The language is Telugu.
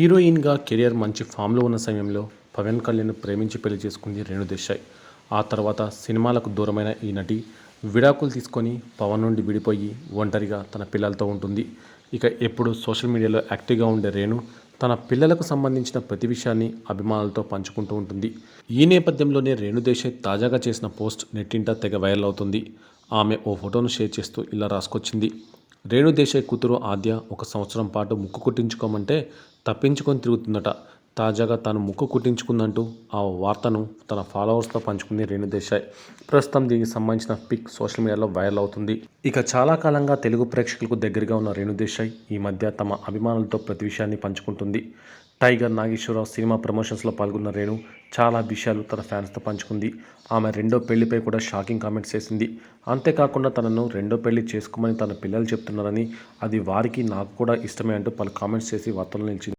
హీరోయిన్గా కెరియర్ మంచి ఫామ్లో ఉన్న సమయంలో పవన్ కళ్యాణ్ను ప్రేమించి పెళ్లి చేసుకుంది రేణు దేశాయ్. ఆ తర్వాత సినిమాలకు దూరమైన ఈ నటి విడాకులు తీసుకొని పవన్ నుండి విడిపోయి ఒంటరిగా తన పిల్లలతో ఉంటుంది. ఇక ఎప్పుడు సోషల్ మీడియాలో యాక్టివ్గా ఉండే రేణు తన పిల్లలకు సంబంధించిన ప్రతి విషయాన్ని అభిమానులతో పంచుకుంటూ ఉంటుంది. ఈ నేపథ్యంలోనే రేణు దేశాయ్ తాజాగా చేసిన పోస్ట్ నెట్టింట తెగ వైరల్ అవుతుంది. ఆమె ఓ ఫోటోను షేర్ చేస్తూ ఇలా రాసుకొచ్చింది. రేణు దేశాయ్ కూతురు ఆద్య 1 సంవత్సరం పాటు ముక్కు కుట్టించుకోమంటే తప్పించుకొని తిరుగుతుందట. తాజాగా తాను ముక్కు కుట్టించుకుందంటూ ఆ వార్తను తన ఫాలోవర్స్తో పంచుకుంది రేణు దేశాయ్. ప్రస్తుతం దీనికి సంబంధించిన పిక్ సోషల్ మీడియాలో వైరల్ అవుతుంది. ఇక చాలా కాలంగా తెలుగు ప్రేక్షకులకు దగ్గరగా ఉన్న రేణు దేశాయ్ ఈ మధ్య తమ అభిమానులతో ప్రతి విషయాన్ని పంచుకుంటుంది. టైగర్ నాగేశ్వరరావు సినిమా ప్రమోషన్స్లో పాల్గొన్న రేణు చాలా విషయాలు తన ఫ్యాన్స్తో పంచుకుంది. ఆమె రెండో పెళ్లిపై కూడా షాకింగ్ కామెంట్స్ చేసింది. అంతేకాకుండా తనను రెండో పెళ్లి చేసుకోమని తన పిల్లలు చెప్తున్నారని, అది వారికి నాకు కూడా ఇష్టమే అంటూ పలు కామెంట్స్ చేసి వార్తల్లో నిలిచింది.